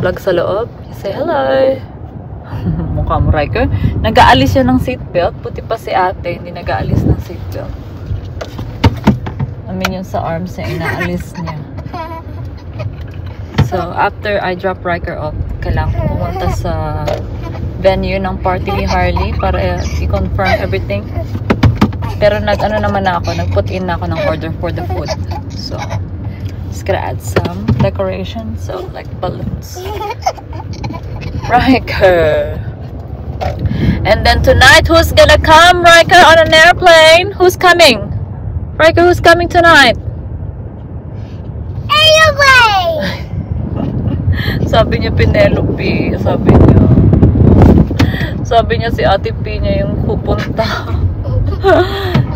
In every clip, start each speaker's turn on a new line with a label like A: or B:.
A: Vlog sa loob. Say hello. Mukha mo, Riker. Nag-aalis siya ng seatbelt. Puti pa si ate, hindi nag-aalis ng seatbelt. I mean, yung sa arms niya, inaalis niya. So, after I drop Riker off, kailangan ko pumunta sa venue ng party ni Harley para i-confirm everything. Pero nag-ano naman na ako, nag-put in na ako ng order for the food. So, just gonna add some decorations, so like balloons. Riker. And then tonight, who's gonna come, Riker, on an airplane? Who's coming? Riker, who's coming tonight?
B: Airplane!
A: Sabi niya Penelope. Sabi niya si Ate P niya yung pupunta.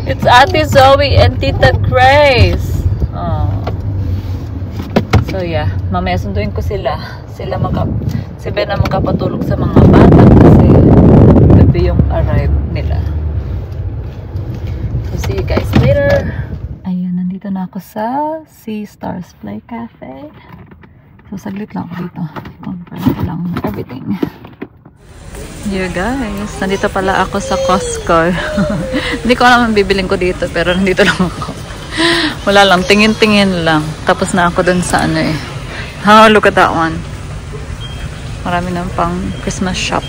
A: It's Ate Zoe and Tita Grace. Oh. So yeah, mamaya sunduin ko sila. Si Ben na magkapatulog sa mga bata kasi gabi yung arrive nila. So see you guys later. Ayun, nandito na ako sa Sea Stars Play Cafe. So saglit lang ako dito. Confirm ko lang everything. Yeah guys, nandito pala ako sa Costco. Hindi ko alam ang bibiling ko dito pero nandito lang ako. Wala lang, tingin-tingin lang. Tapos na ako dun sa ano eh. Oh, look at that one. Marami nang pang Christmas shop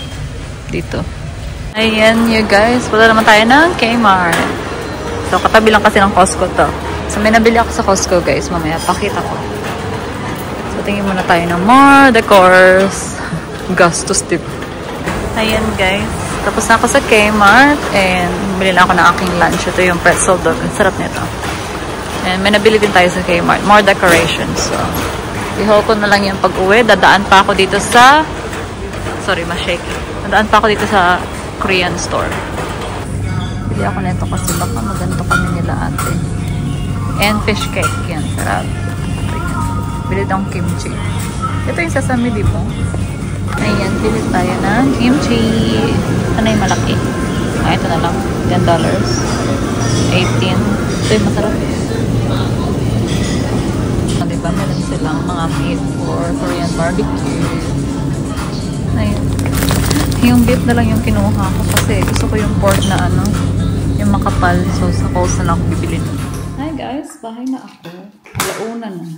A: dito. Ayan, you guys. Wala naman tayo ng Kmart. So, katabi lang kasi ng Costco to. So, may nabili ako sa Costco, guys. Mamaya, pakita ko. So, tingin muna tayo ng more decors. Gastos tip. Ayan, guys. Tapos na ako sa Kmart. And, bili na ako ng aking lunch. Ito yung pretzel dog. Ang sarap nito. And may nabili din tayo sa Kmart. More decorations. So, i-haul ko na lang yung pag-uwi. Dadaan pa ako dito sa... Sorry, ma-shaky. Dadaan pa ako dito sa Korean store. Bili ako nito kasi baka maganto kami nila ate. And fish cake. Yan, sarap. Bili daw kimchi. Ito yung sesame, di ba? Ayan, bili tayo ng kimchi. Ano yung malaki? Ito na lang. $10. 18. Ito yung masarap. Diba, meron silang mga meat for Korean barbecue. Ayun. Yung beef na lang yung kinuha ko kasi gusto ko yung pork na ano, yung makapal. So, sa Coles na lang ako bibili. Hi guys, bahay na ako. Alauna na.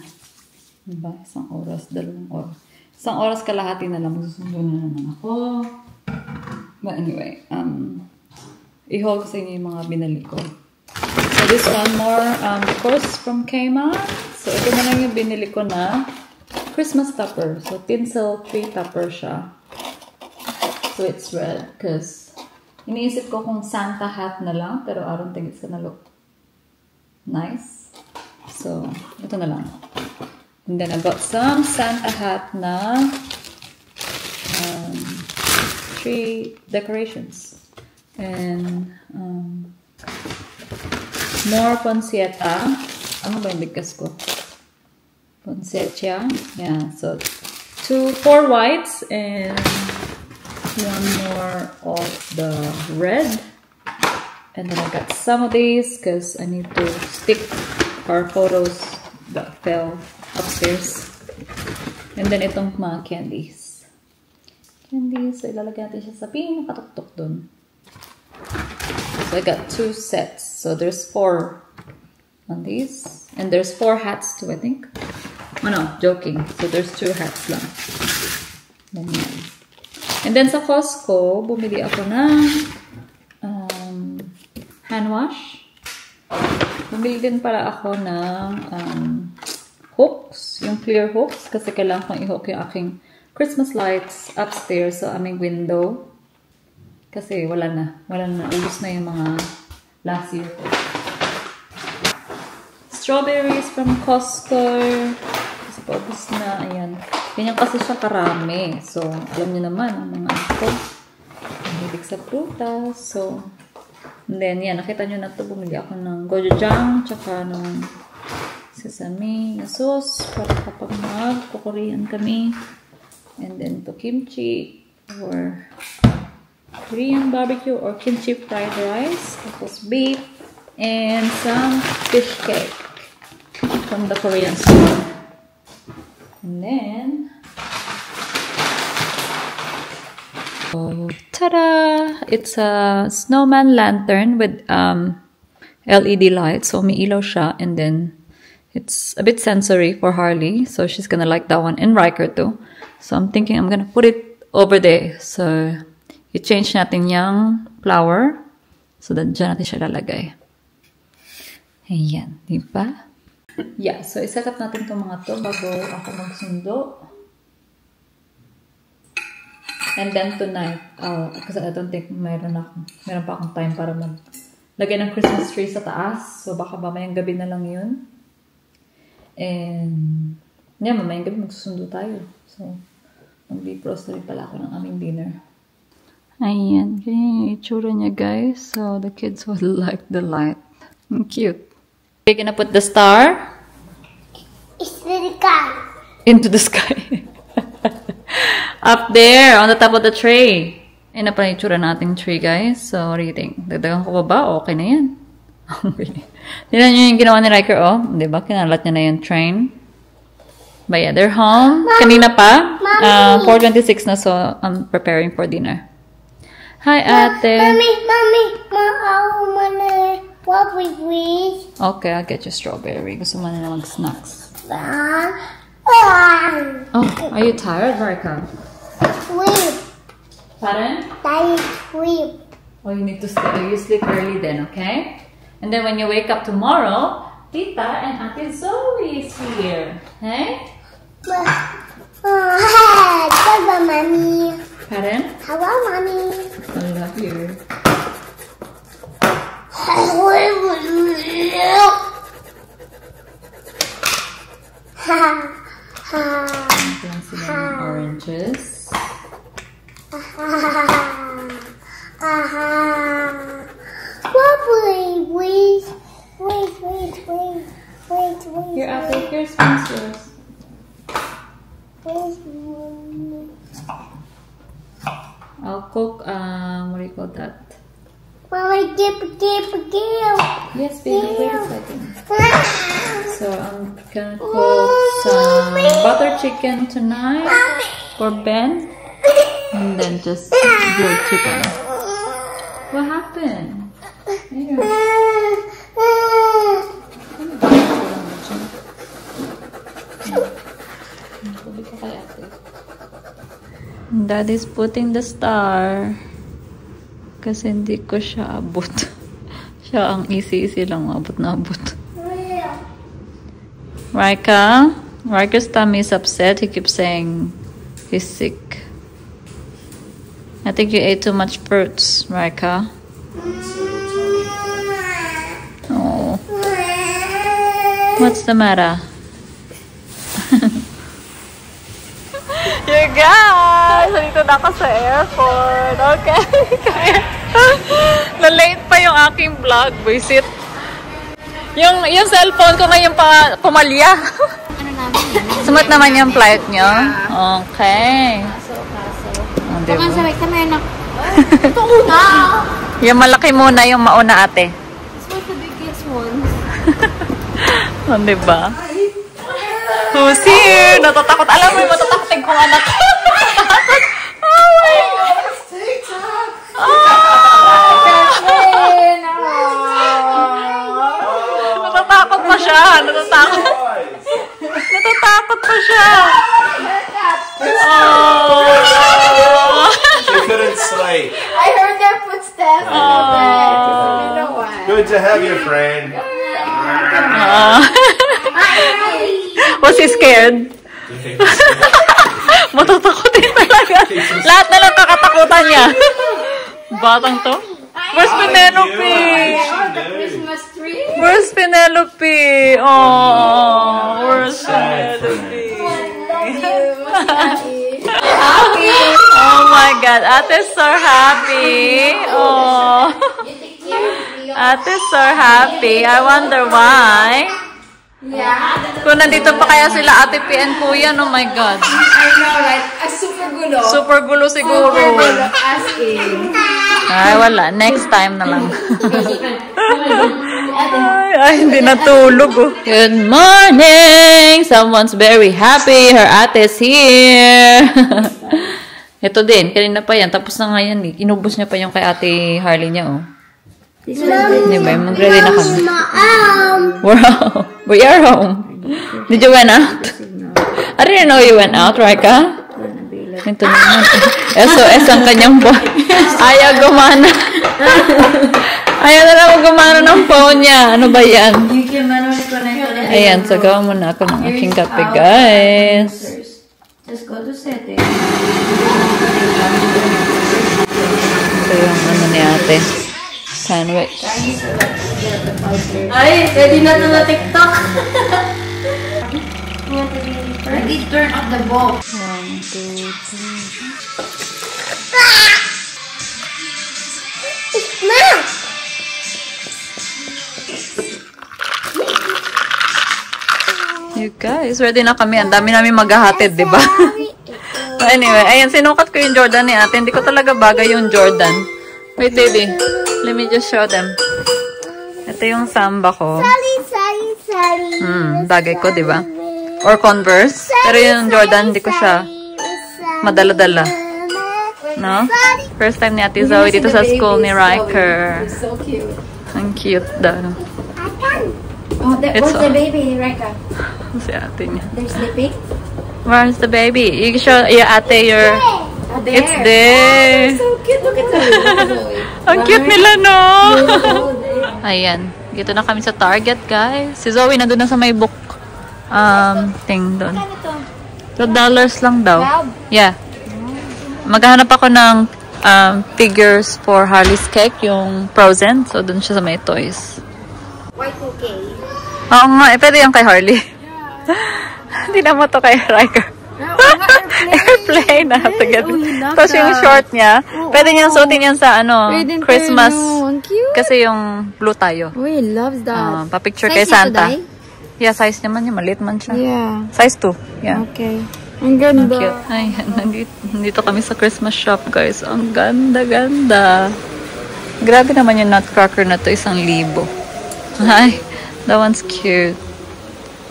A: Diba? Isang oras, 2 oras. Isang oras kalahati na lang. Magsusundo na naman ako. But anyway, i-haul ko sa inyo yung mga binali ko. So, this one more, of course, from Kmart. So, ito na lang yung binili ko na Christmas topper. So, tinsel tree topper siya. So, it's red. Because, iniisip ko kung Santa hat na lang. Pero, I don't think it's gonna look nice. So, ito na lang. And then, I got some Santa hat na tree decorations. And, more pancetta. Ano ba yung bigkas ko? Pancetta. Yeah, so 4 whites and 1 more of the red. And then I got some of these because I need to stick our photos that fell upstairs. And then itong mga candies. Candies, so ilalagay natin siya sa pinakatuktok dun. So I got 2 sets. So there's 4 on these. And there's 4 hats too, I think. Oh no, joking. So there's 2 hats lang. And then sa Costco, bumili ako ng hand wash. Bumili din pala ako ng hooks. Yung clear hooks. Kasi kailangan kong i-hook yung aking Christmas lights upstairs sa aming window. Kasi wala na. Ubus na yung mga last year ko. Strawberries from Costco. Kasi paubos na. Ayan. Ganyan kasi siya karami. So, alam niyo naman, ang mga ako. Mahilig sa prutas. So, and then, yan. Nakita niyo na ito. Bumili ako ng gochujang. Tsaka ng sesame na sauce para kapag mag-Korean kami. And then to kimchi or Korean barbecue or kimchi fried rice. Tapos beef and some fish cake from the Korean store. And then ta-da! It's a snowman lantern with LED light. So may ilaw siya, and then it's a bit sensory for Harley. So she's gonna like that one, and Riker too. So I'm thinking I'm gonna put it over there. So i-change natin yung flower. So dyan natin siya lalagay. Ayan, di ba? Yeah, so i-set up natin itong mga to bago ako magsundo. And then tonight, kasi I don't think meron pa akong time para maglagay ng Christmas tree sa taas. So baka mamayang gabi na lang yun. And yeah, mamayang gabi magsusundo tayo. So mag-beef roast rin pala ako ng aming dinner. Ayan, ganyan yung itsura niya, guys. So the kids will like the light. Cute. We're gonna put the star into the sky. Up there, on the top of the tray. Ayun na pala yung itsura nating tree, guys. So, what do you think? Dagdagan ko ba? Okay na yan. Okay. Tignan nyo yung ginawa ni Riker, oh. Diba? Kinalat niya na yung train. But yeah, they're home. Kanina pa. 4:26 na, so I'm preparing for dinner. Hi, ate.
B: Mommy, I wanna strawberry, please.
A: Okay, I'll get you strawberry. Gusto mo na mag-snacks. Oh, are you tired, Riker?
B: Sleep.
A: Pardon?
B: Sleep.
A: Oh, you need to sleep. You sleep early then, okay? And then when you wake up tomorrow, Tita and Ate Zoe is here. Hey?
B: Hello, Mommy.
A: Pardon?
B: Hello, Mommy.
A: I love you. Ito sila ng oranges.
B: Please. Wait.
A: Here, Ate, here's yours. I'll cook, what do you call that?
B: Mommy, give.
A: Yes, baby, wait a second. So I'm gonna cook some butter chicken tonight for Ben. And then just grilled chicken. What happened? Daddy's putting the star. Kasi hindi ko siya abot. Siya ang easy lang abot na abot. Riker's tummy is upset. He keeps saying he's sick. I think you ate too much fruits, Riker. Oh. What's the matter? You guys! Nandito na ako sa airport. Okay. Na-late pa yung aking vlog. Visit. Yung cellphone ko ngayon pa pumalya. Sumat naman yung flight nyo? Okay. Oh, diba?
B: Ito una.
A: Yung malaki muna, yung mauna, ate.
B: It's one of the biggest ones.
A: Oh, diba? Who's here? Natatakot. Alam mo yung matatakotin kong anak. Natatakot pa siya. Natatakot pa siya.
C: She couldn't sleep.
B: I heard their footsteps.
C: Good to have you, friend.
A: Was he scared? Matatakotin talaga. Lahat na lang kakatakutan niya. Batang to? Where's Penelope?
B: The Christmas tree.
A: Where's Penelope? Oh, where's Penelope? Oh my God, Ate's so happy. Oh, Ate's so happy. I wonder why.
B: Yeah.
A: Kung nandito pa kaya sila Ate P and Kuya, oh my God.
B: I know, right? Super gulo.
A: Super gulo siguro.
B: Super gulo, as in.
A: Ay, wala. Next time na lang. Ay, hindi natulog oh. Good morning! Someone's very happy. Her ate's here. Ito din. Kanina pa yan. Tapos na nga yan eh. Inubos niya pa yung kay Ate Harley niya oh. Diba? Mag-ready na kami. Wow. We are home. Did you went out? I didn't know you went out, Raika. Ito naman. SOS ang kanyang boy. Ayaw gumana. Ayaw na lang gumana ng phone niya. Ano ba yan? Ayan, so gawa muna ako ng aking kape, guys.
B: Just go to setting.
A: Ito yung ano ni ate. Sandwich.
B: Ay, ready na na TikTok. Ready, turn off the bulb.
A: 1, 2, 3. You guys, ready na kami. Ang dami namin maghahatid, di ba? Anyway, ayan, sinukat ko yung Jordan ni ate. Hindi ko talaga bagay yung Jordan. Wait, baby. Let me just show them. Ito yung Samba ko. Bagay ko, di ba? Or Converse. Pero yung Jordan, hindi ko siya madala-dala. No? First time ni Ate Zoe dito sa school ni Riker.
B: So cute.
A: Ang cute daw.
B: Oh, where's the baby, Reka?
A: Si ate niya.
B: They're sleeping?
A: Where's the baby? You show your ate your...
B: Oh, there.
A: It's there.
B: So cute. Look at Zoe.
A: Ang cute nila, no? Ayan. Dito na kami sa Target, guys. Si Zoe nandun na sa may book thing doon. $2 lang daw. Yeah. Maghahanap ako ng figures for Harley's cake, yung Frozen. So, doon siya sa may toys.
B: Y2K.
A: Oo nga, pwede yung kay Harley. Hindi naman to kay Riker. Airplane na. Tapos yung short niya, pwede niyang suotin yan sa Christmas. Kasi yung blue tayo.
B: Oh, he loves that.
A: Pa-picture kay Santa. Yeah, size naman niya. Maliit man siya.
B: Yeah.
A: Size 2. Yeah.
B: Okay. Ang ganda.
A: Cute. Ay, nandito kami sa Christmas shop, guys. Ang ganda-ganda. Grabe naman yung nutcracker na to. 1,000. Ay, that one's cute.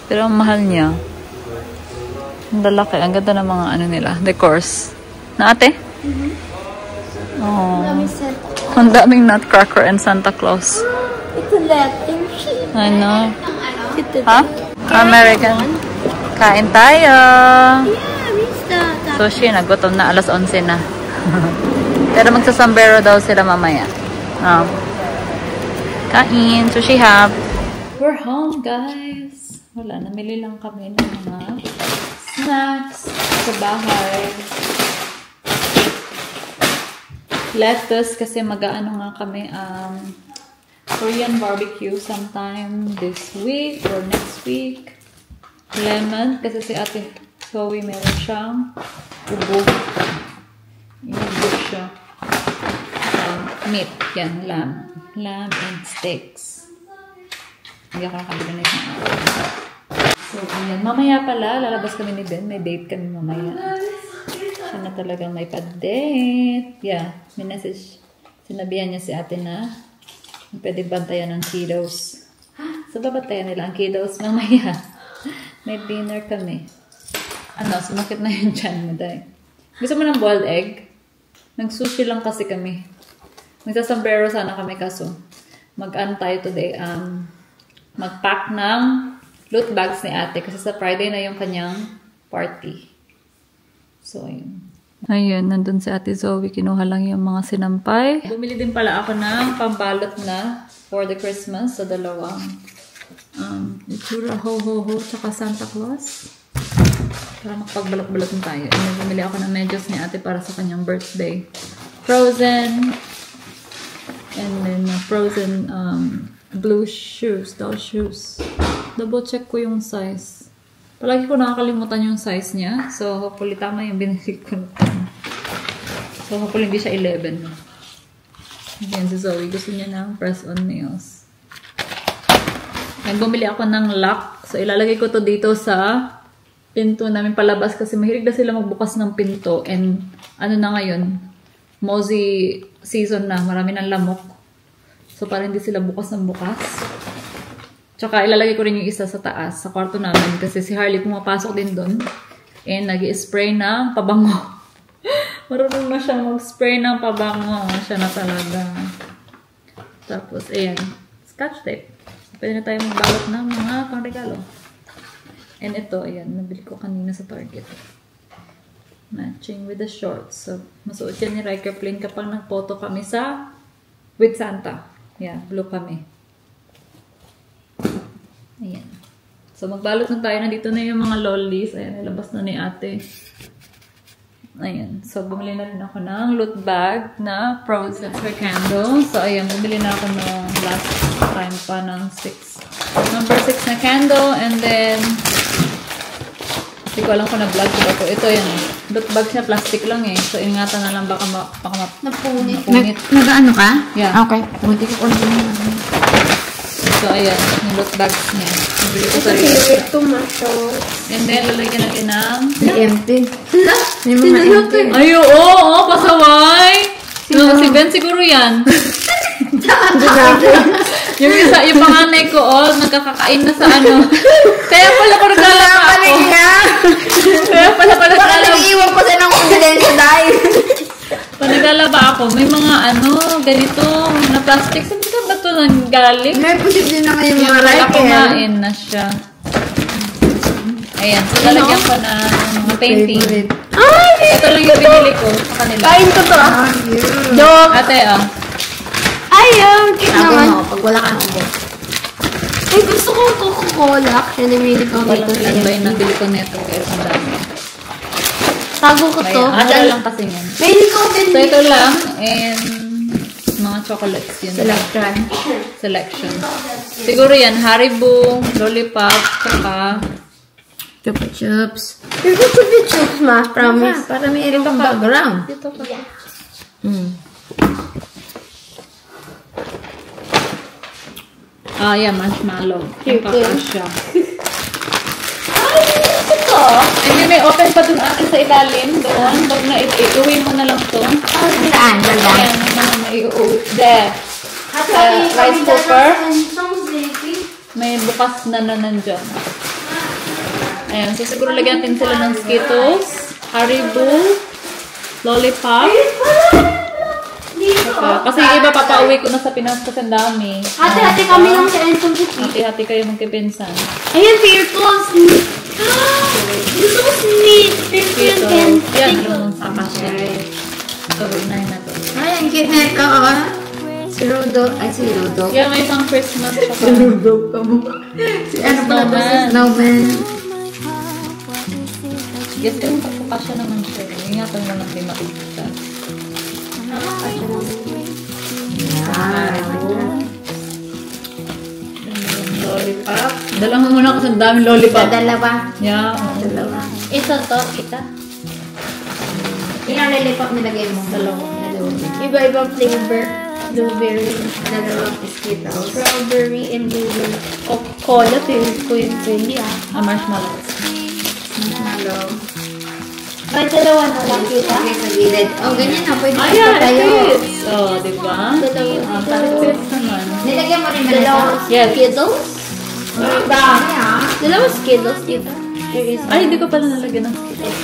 A: Pero ang mahal niya. Ang lalaki. Ang ganda ng mga nila. Decors. Na ate? Oh. Ang daming nutcracker and Santa Claus.
B: Ito Latin.
A: I know. Ha? American. Kain tayo. Sushi, nagutom na. 11:00 na. Pero magsasambero daw sila mamaya. Kain. Sushi hub. We're home, guys. Wala. Namili lang kami ng mga snacks sa bahay. Lettuce kasi mag-aano nga kami Korean barbecue sometime this week or next week. Lemon kasi si Ate Zoe meron siyang ubog. Ubog siya. Meat. Yan. Lamb and steaks. Hindi ako nakabili na isang araw. So, ayan. Mamaya pala, lalabas kami ni Ben. May date kami mamaya. Siya na talagang may pa-date. Yeah. May message. Sinabihan niya si ate na pwede bantayan ng kiddos. So, babantayan nila ang kiddos mamaya. May dinner kami. Sumakit na yung tiyan mo, dahil. Gusto mo ng boiled egg? Nag-sushi lang kasi kami. Magsasombrero sana kami kaso. Mag-tayo today. Mag-pack ng loot bags ni ate kasi sa Friday na yung kanyang party. So, ayun. Ayun, nandun si Ate Zoe. Kinuha lang yung mga sinampay. Bumili din pala ako ng pambalot na for the Christmas sa dalawang itsura, ho-ho-ho, tsaka Santa Claus. Para makapagbalot-balot na tayo. And bumili ako ng medyas ni ate para sa kanyang birthday. Frozen. And then frozen blue shoes. Doll shoes. Double check ko yung size. Palagi ko nakakalimutan yung size niya. So, hopefully tama yung binili ko. So, hopefully hindi siya 11. Ayan si Zoe. Gusto niya ng press-on nails. Bumili ako ng lock. So, ilalagay ko to dito sa pinto namin palabas kasi mahilig na sila magbukas ng pinto. And ano na ngayon, mosey season na. Marami ng lamok. So, para hindi sila bukas ng bukas. Tsaka, ilalagay ko rin yung isa sa taas, sa kwarto namin. Kasi si Harley pumapasok din doon. And nag-i-spray ng pabango. Marunong na siya mag-spray ng pabango. Siya na talaga. Tapos, ayan. Scotch tape. Pwede na tayo magbalot ng mga pangregalo. And ito, ayan, nabili ko kanina sa Target. Matching with the shorts. So, masuot yan ni Riker Plain kapag nagphoto kami sa with Santa. Yeah, blue kami. Ayan. So, magbalot na tayo. Nandito na yung mga lollies. Ayan, nilabas na ni ate. Ayan. So, bumili na rin ako ng loot bag na frozen for candles. So, ayan. Bumili na ako ng last time pa ng number 6 na candle. And then, hindi ko alam kung na-vlog ko ba ito. Ito yan. Loot bag siya. Plastic lang eh. So, ingatan na lang baka
B: Napunit.
A: mapunit.
B: Nag-ano ka?
A: Yeah.
B: Okay. Pumunti ko order na.
A: So, ayan. Yung loot bags niya. Nabili ko sa
B: Favorite ko maso.
A: And then, lalagyan natin ng...
B: empty. May mga empty.
A: Ay, oo, pasaway. No, si Ben siguro yan. Yung isa, yung panganay ko, nagkakakain na sa ano. Kaya pala ko naglalaba ako. Kaya pala
B: Parang nag-iwan ko sa ng confidential dahil.
A: Pag naglalaba ako, may mga ganito, na plastic. Saan ba ito nang galing?
B: May posible naman yung
A: Yung
B: mga
A: wala
B: Riker.
A: kumain na siya. Ayan, so lalagyan ko na mga painting. Ito lang yung binili ko sa kanila.
B: Kain ko to. Dog.
A: Ate,
B: Ayaw. Cute naman.
D: Pag wala ka nang
B: Ay, gusto ko Coca-Cola. Kaya namili ko
A: walang
B: dito.
A: ilan ba yung nabili ko neto? Pero ang dami.
B: Tago ko to.
A: Mura lang kasi yan.
B: May ko din.
A: So, ito lang. And mga chocolates yun.
B: Selection.
A: Selection. Siguro yan, Haribo, Lollipop, saka...
B: Chupa chups. Chupa chups, ma. Promise. Para may ilang background.
A: Dito pa. Yeah, marshmallow. Yung kakasya. Ito. Hindi, may open pa dun atin sa ilalim. Doon. Pag na iuwi mo na lang to.
B: Saan?
A: Ayan, na iuwi. There. Rice cooker. May bukas na nandyan. Ayan, so siguro lagyan natin sila ng Skittles, Haribo, Lollipop. Kasi yung iba papauwi ko na sa Pinas kasi ang dami.
B: Hati-hati kami lang sa Enton City.
A: Hati-hati kayo magkipinsan.
B: Ayan, fair ko. Gusto ko sweet.
A: Ito. Yan, ano sa kasya. So, unahin na to.
B: Ay, ang cute na ito. Si Rudolph. Ay, si Rudolph.
A: Yan, may pang Christmas pa pa.
B: Rudolph ka mo. Si ano pala to? Si Snowman.
A: Yes, yung kasya naman siya. Ingatan mo lang kayo makikita. Lollipop. Dala mo muna kasi ang daming lollipop.
B: Dalawa.
A: Yeah.
B: Dalawa.
D: Ito to, kita.
B: Ilang lollipop nilagay mo?
D: Dalawa.
B: Iba-ibang flavor. Blueberry. Dalawang Skittles. Strawberry and blueberry. Coca-Cola. Favorite ko yung candy
A: Marshmallow.
B: Marshmallow.
D: May dalawa na lang kita.
B: Okay, sa gilid. Oh, ganyan na. Pwede
A: Ah,
B: ito
A: yeah,
B: tayo.
A: it is. Oh, diba?
D: Dalawa.
A: Parang fits naman.
B: Nilagyan mo rin ba
D: Dalawa
A: Yes.
D: Skittles. Dalawa Skittles dito. There is
A: Ay, hindi ko pala nalagyan ng Skittles.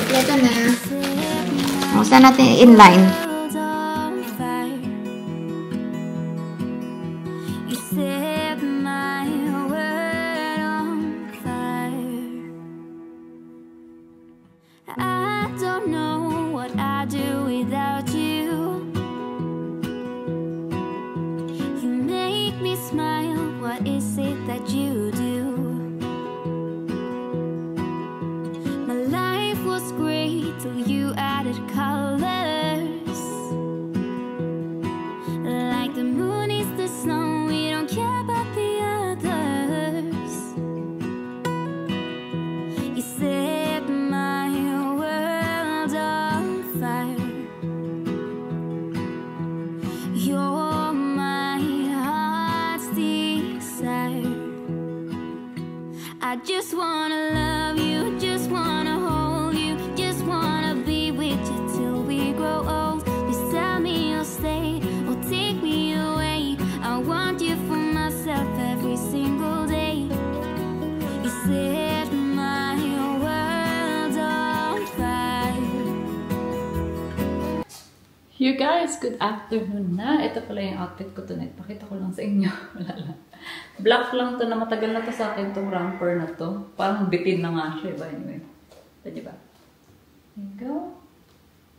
B: Ito na. O, saan natin inline?
E: I don't know what I'd do without you. You make me smile. What is it that you do? My life was great till you added colors. Like the moon is the snow, we don't care about the others. You set my world on fire. You're my heart's desire.
A: You guys, good afternoon na. Ito pala yung outfit ko tonight. Pakita ko lang sa inyo. Wala lang. Black lang to na matagal na to sa akin, itong romper na to. Parang bitin na nga siya, ba? Anyway. Diba? There you go.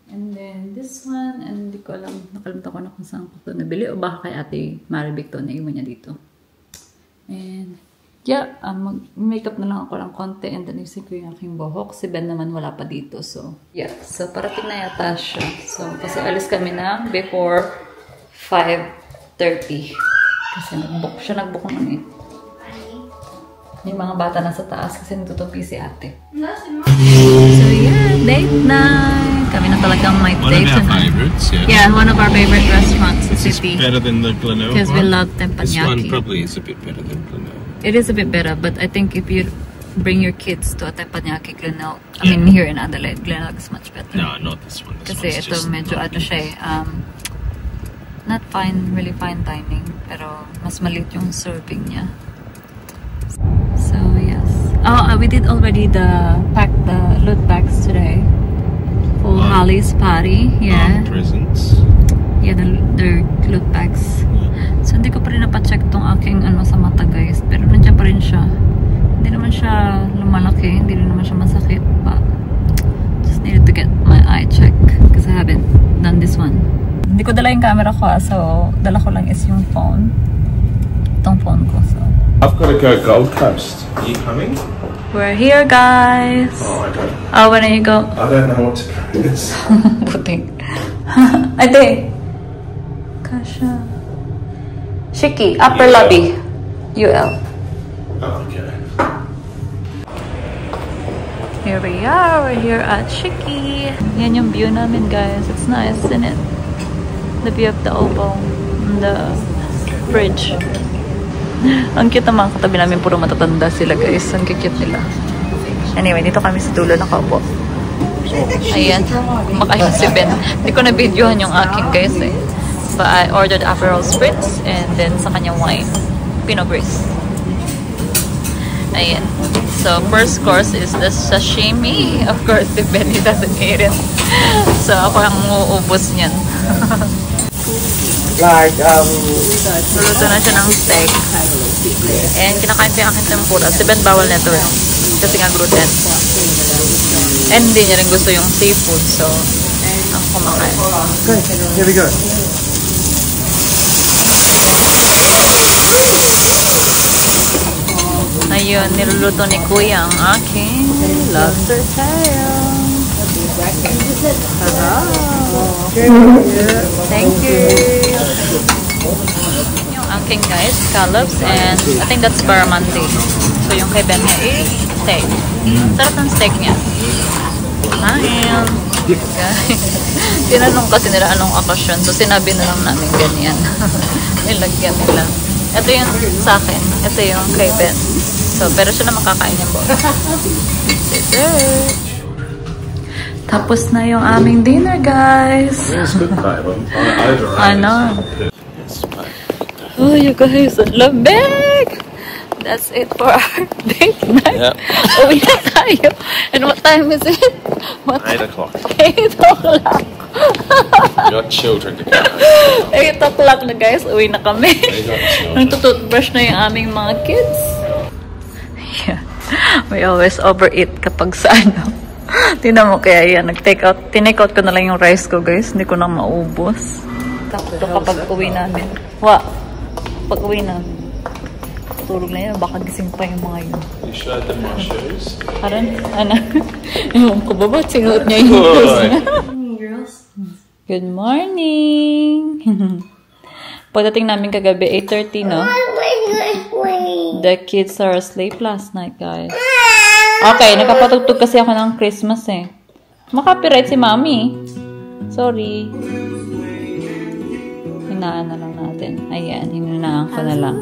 A: And then this one, and hindi ko alam, nakalimutan ko na kung saan ko ito nabili o baka kay Ate Maribik to, naiwan niya dito. And yeah, mag-makeup na lang ako ng konti and then isip ko yung aking buhok. Si Ben naman wala pa dito. So, yeah. So, parating na yata siya. So, kasi alis kami na before 5:30. Kasi nag-book siya. Nag-book naman eh. Yung mga bata nasa taas kasi natutupi si ate. So, yeah. Date night. Kami na talagang may date tonight.
C: One of our favorites, yeah.
A: Yeah, one of our favorite restaurants in the
C: This is
A: city.
C: better than the Glenelg
A: Because we love
C: This one
A: teppanyaki.
C: probably is a bit better than Glenelg.
A: It is a bit better, but I think if you bring your kids to a teppanyaki Glenelg, I mean here in Adelaide, Glenelg is much better.
C: No, not this one. This
A: Kasi
C: one's
A: ito
C: just
A: medyo
C: not
A: ano siya eh, not fine, really fine dining, pero mas maliit yung serving niya. So yes. Oh, we did already the loot bags today. For Holly's party, yeah.
C: presents.
A: Yeah, the loot bags. So, hindi ko pa rin napacheck tong aking ano sa mata, guys. Pero nandiyan pa rin siya. Hindi naman siya lumalaki. Hindi rin naman siya masakit. But, just needed to get my eye check. Because I haven't done this one. Hindi ko dala yung camera ko, so, dala ko lang is yung phone. Itong phone ko, so.
C: I've got to go Gold Coast. Are you coming?
A: We're here, guys.
C: Oh, I don't.
A: Oh, when are you go?
C: I don't know what to do. This.
A: Puting. Ate. Kasha. Shiki, upper
C: UL.
A: lobby. UL.
C: Oh, okay.
A: Here we are. We're here at Shiki. Yan yung view namin, guys. It's nice, isn't it? The view of the oval. The bridge. Ang cute naman. Katabi namin puro matatanda sila, guys. Ang cute nila. Anyway, dito kami sa dulo nakaupo. Ayan. Kumakain si Ben. Hindi ko na-videohan yung aking, guys, eh. But I ordered Aperol Spritz and then sa kanyang wine, Pinot Gris. Ayan. So, first course is the sashimi. Of course, if Benny doesn't eat it. So, ako ang uubos niyan. Luluto na siya ng steak. And kinakain ko yung aking tempura. Si Ben bawal nito eh. Kasi nga gluten. And hindi niya rin gusto yung seafood. So, ang kumakain.
C: Okay, here we go.
A: Ayun, niluluto ni Kuya ang aking lobster tail. Thank you. Yung aking guys, scallops and I think that's barramundi. So yung kay Ben niya is steak. Sarap ng steak niya. Kain. Guys, tinanong kasi nila anong okasyon. So sinabi na lang namin ganyan. Nilagyan nila. Ito yung sa akin. Ito yung kay Ben. So, pero siya na makakain yung buo. Dessert! Tapos na yung aming dinner, guys.
C: It's good, babe.
A: I know. Oh, you guys, ang lamig! That's it for our date night.
C: Yep.
A: Uwi na tayo. And what time is it?
C: 8 o'clock.
A: 8 o'clock.
C: Your children to go.
A: 8 o'clock na, guys. Uwi na kami.
C: They got children.
A: Nagtututbrush na yung aming mga kids. Yeah. We always overeat kapag sa ano. Tingnan mo kaya yan. Tinake out ko na lang yung rice ko, guys. Hindi ko na maubos. Ito kapag uwi namin. Pag uwi namin. Tulog na yun. Baka gising pa yung mga yun.
C: You showed them my shoes.
A: Parang, ano? Yung ko ba ba't sinuot niya yung shoes niya? Good morning! Pagdating namin kagabi, 8:30, no? The kids are asleep last night, guys. Okay, nakapatugtog kasi ako ng Christmas, eh. Makapiright si Mami. Sorry. Hinaan na lang natin. Ayan, hinanaan ko na lang.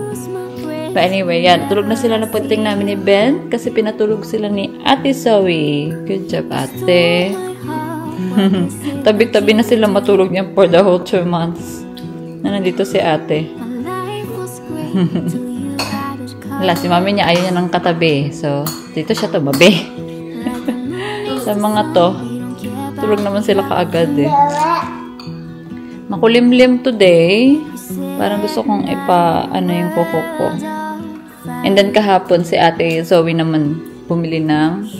A: But anyway, yan. Tulog na sila na pagdating namin ni Ben kasi pinatulog sila ni Ate Zoe. Good job, ate. Tabi-tabi na sila matulog niya for the whole 2 months. Na nandito si ate. Wala, si mami niya ayaw niya ng katabi. So, dito siya tumabi. Sa mga to, tulog naman sila kaagad eh. makulimlim today. Parang gusto kong ano yung kuko ko. And then kahapon si Ate Zoe naman bumili ng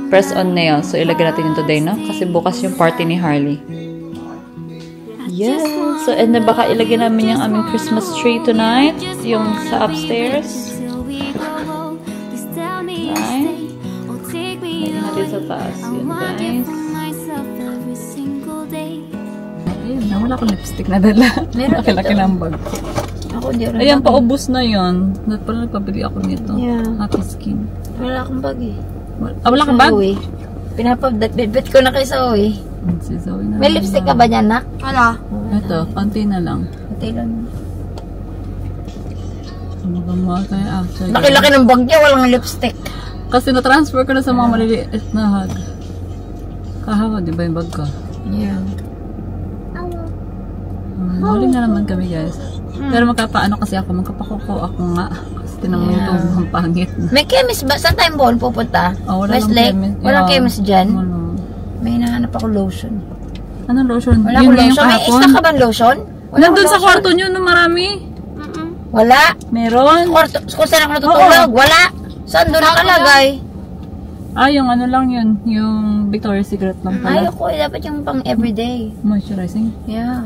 A: press-on nail. So ilagay natin yung today, no? Kasi bukas yung party ni Harley. Yes! So, and then baka ilagay namin yung aming Christmas tree tonight. Yung sa upstairs. Right? Lagyan natin sa taas. Yun, guys. Ayun, wala akong lipstick na dala. Laki-laki ng bag.
D: Ako di rin.
A: Ayan, paubos na yun. Pala nagpabili ako nito.
D: Yeah.
A: Happy Skin.
D: Wala akong bag eh.
A: Wala kang bag?
D: Pinapabit ko na kay Zoe.
A: Si Zoe na.
D: May lipstick ka ba dyan, nak? Wala.
A: Ito, konti na lang.
D: Pati lang.
A: Magamahal tayo after.
D: Laki-laki ng bag niya, walang lipstick.
A: Kasi na-transfer ko na sa mga maliliit na hag. Kahawa, di ba yung bag ko?
D: Yeah.
A: Huling na naman kami, guys. Pero magkapaano kasi ako, magkapakuko ako nga. Kasi tinamang ito, ang pangit na.
D: May chemist ba? Saan tayo ball pupunta?
A: Oh, wala
D: Westlake? Walang chemist dyan?
A: Wala.
D: May hinahanap ako lotion.
A: Anong lotion?
D: Wala
A: Yun
D: akong
A: na yung
D: lotion. May
A: kahapon.
D: stock ka ba lotion? Wala
A: Nandun
D: akong
A: sa
D: lotion.
A: kwarto nyo, no, marami.
D: Wala.
A: Meron.
D: Kwarto, kung saan ako natutulog? Wala. Saan doon nakalagay?
A: Ah, yung ano lang yun. Yung Victoria's Secret lang pala.
D: Ayoko eh. Dapat yung pang everyday.
A: Moisturizing.
D: Yeah.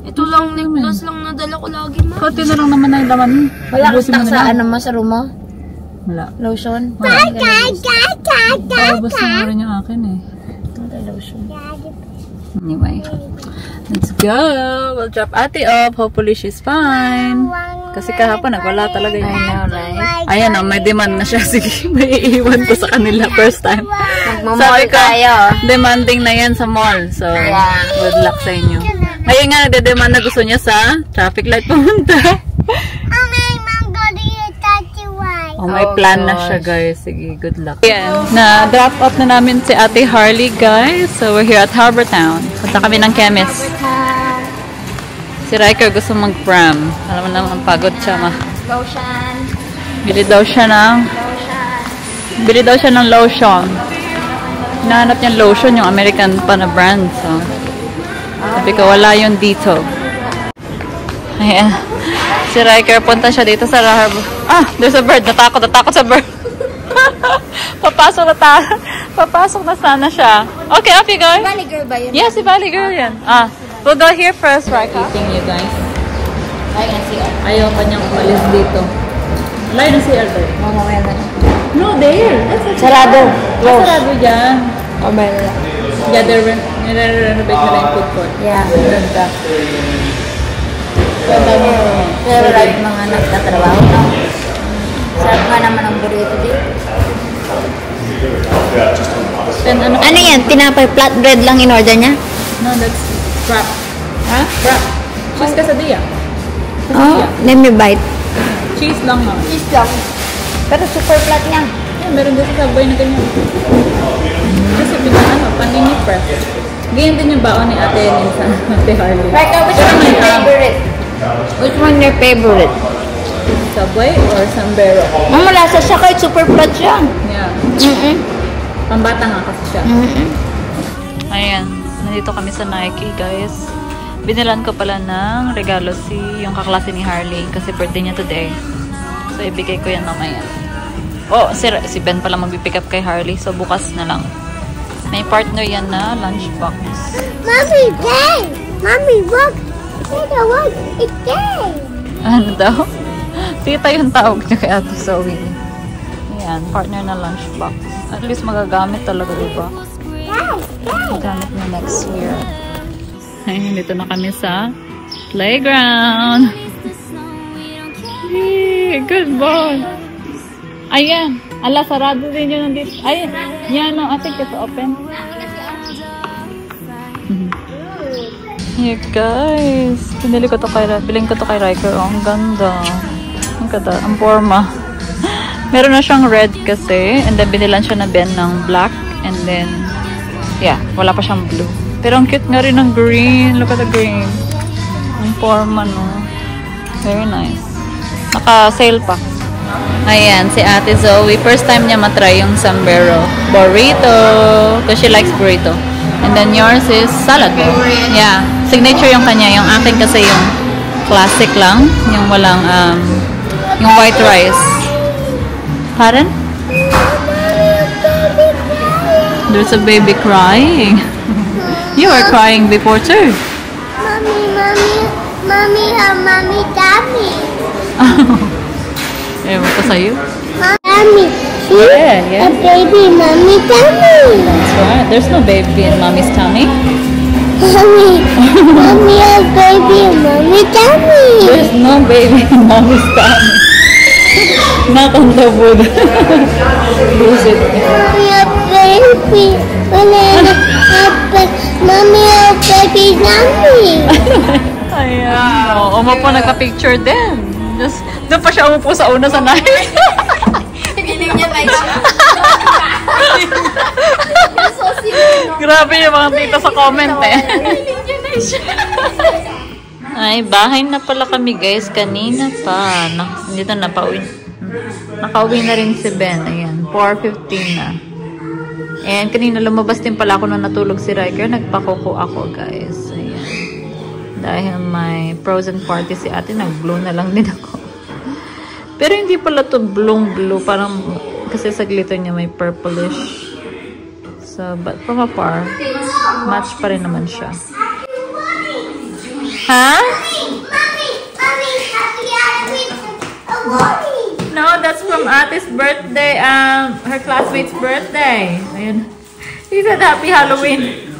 B: Ito lang, lip gloss lang nadala ko lagi, ma.
A: Konti na lang naman na yung laman.
D: Wala kang
A: Ubusin mo
D: stock
A: na
D: sa
A: lang.
D: ano mo sa room mo?
A: Wala.
D: Lotion?
A: Paubos na rin yung akin eh.
D: Lotion.
A: Anyway, let's go! We'll drop Ate off. Hopefully she's fine. Kasi kahapon wala talaga yun.
D: I know, right?
A: Ayan o, may demand na siya. Sige, may iiwan ko sa kanila first time.
D: Magmamall tayo.
A: Demanding na yan sa mall. So, good luck sa inyo. Ngayon nga, nagde-demand na gusto niya sa traffic light pumunta. Oh, may plan na siya, guys. Sige, good luck. Yan, na-drop off na namin si Ate Harley, guys. So, we're here at Harbor Town. Punta kami ng chemist. Si Riker gusto mag-pram. Alam mo naman, pagod siya, ma.
D: Lotion.
A: Bili daw siya ng lotion. Hinahanap niyang lotion, yung American pa na brand. So, sabi ko, wala yun dito. Ayan. Si Riker, punta siya dito sa Harbor. Ah, there's a bird. Natakot sa bird. Papasok na sana siya. Okay, off you go.
D: Valley girl ba yun?
A: Yeah, si Valley Girl yan. Ah, we'll go here first, Riker. Eating you guys.
D: Ay, NCR.
A: Ayaw pa niyang umalis dito. Layo na si Albert.
D: Mamamaya na.
A: No, there.
D: Sarado.
A: Sarado dyan.
D: Mamaya na.
A: Yeah, nire-renovate nila yung food court.
D: Yeah, ganda. Pero right mga nagtatrabaho na. Sarap nga naman ang burrito dito.
A: And ano?
D: Ano yan? Tinapay flatbread lang in order niya?
A: No, that's wrap.
D: Ha?
A: Wrap. Cheese quesadilla.
D: Oh, let me bite.
A: Cheese lang ha.
D: Cheese lang. Pero super flat niya.
A: Yeah, meron din sa Subway na ganyan. Kasi panini press. Ganyan din yung baon ni Ate minsan. Ate Harley.
D: Right, which one your favorite? Which one your favorite?
A: Subway or Sambero?
D: Mamalasa siya kahit super flat siya.
A: Yeah. Pambata nga kasi siya. Ayan. Nandito kami sa Nike, guys. Binilan ko pala ng regalo yung kaklase ni Harley kasi birthday niya today. So, ibigay ko yan mamaya. Oh, si Ben pala mag-pick up kay Harley. So, bukas na lang. May partner yan na lunchbox.
D: Mommy, day! Mommy, look! Tita, look! It's day!
A: Ano daw? Tita yung tawag niya kay Ate Zoe. Ayan, partner na lunchbox. At least magagamit talaga, diba? Magagamit na next year. Ayun, dito na kami sa playground. Yay, good boy. Ayan. Ala, sarado din yun nandito. Ay, yan no. I think it's open. Yeah, guys. Biling ko to kay Riker. Oh, ang ganda. Ang ganda. Ang forma. Meron na siyang red kasi. And then, binilan siya na Ben ng black. And then, yeah, wala pa siyang blue. Pero ang cute nga rin ng green. Look at the green. Ang forma, no? Very nice. Naka-sale pa. Ayan, si Ate Zoe. First time niya matry yung Sambero burrito. Because she likes burrito. And then yours is salad. Yeah, Signature yung kanya. Yung akin kasi yung classic lang. Yung walang, yung white rice. Pardon? There's a baby crying. You were crying before too.
B: Mommy, Daddy.
A: Ewan ko sa'yo.
B: Mommy,
A: Yeah.
B: a baby, Mommy, Daddy.
A: That's right. There's no baby in mommy's tummy.
B: Mommy, a baby, Mommy, Daddy.
A: There's no baby in mommy's tummy. Not on the wood. Lose it.
B: Mommy, a baby. Mommy, a baby, Daddy.
A: Ayan. Oo, umupo nagpa-picture din. Just, doon pa siya umupo sa una sa nice.
D: Piling niya na siya.
A: Grabe yung mga tita sa comment eh. Ay, bahay na pala kami guys. Kanina pa. Dito na pauwi. Nakauwi na rin si Ben. Ayan, 4:15 na. And kanina lumabas din pala ako nung natulog si Riker. Nagpakuko ako guys. Ayan. Dahil may frozen party si ate, nag-blue na lang din ako. Pero hindi pala to blue. Parang, kasi sa glitter niya may purplish. So, but from afar, match pa rin naman siya. Ha? No, that's from ate's birthday. Her classmate's birthday. Ayun. He said happy Halloween.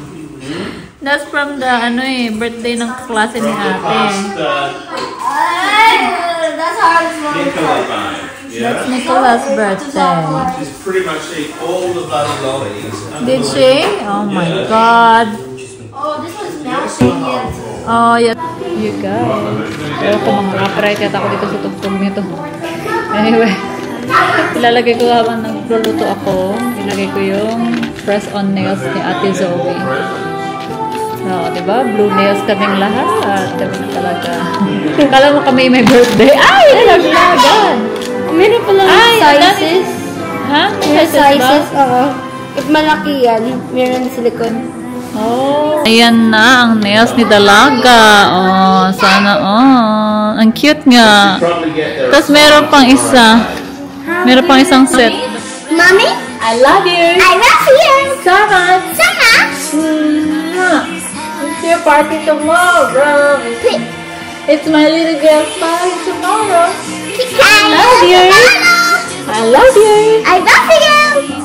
A: That's from the birthday ng klase ni ate.
B: That's hard as well.
C: Nicola vibe.
A: That's Nicola's birthday.
C: She's pretty much ate all the bloody lollies.
A: Did she? Oh my god.
B: Oh, this one's melting yet.
A: Oh, yeah. You guys. Pero kung mga yata ako dito sa tugtog nito. Anyway. Ilalagay ko habang nagluluto ako. Ilagay ko yung press-on nails ni Ate Zoe. So, diba? Blue nails kaming lahat. Diba na talaga. Kala mo kami may birthday. Ay! Naglagan!
B: Meron pala sizes.
A: Ha?
B: May sizes, oo. If malaki yan, meron silicone.
A: Oh. Ayan na ang nails ni Dalaga. Oh, sana ang cute nga.
C: Probably get there.
A: Tapos meron pang isa. Meron pang isang set.
B: Mommy,
A: I love you.
B: I love you.
A: So much.
B: So much.
A: It's your party tomorrow. It's my little girl's party tomorrow.
B: I
A: love you. I love you.
B: I love you.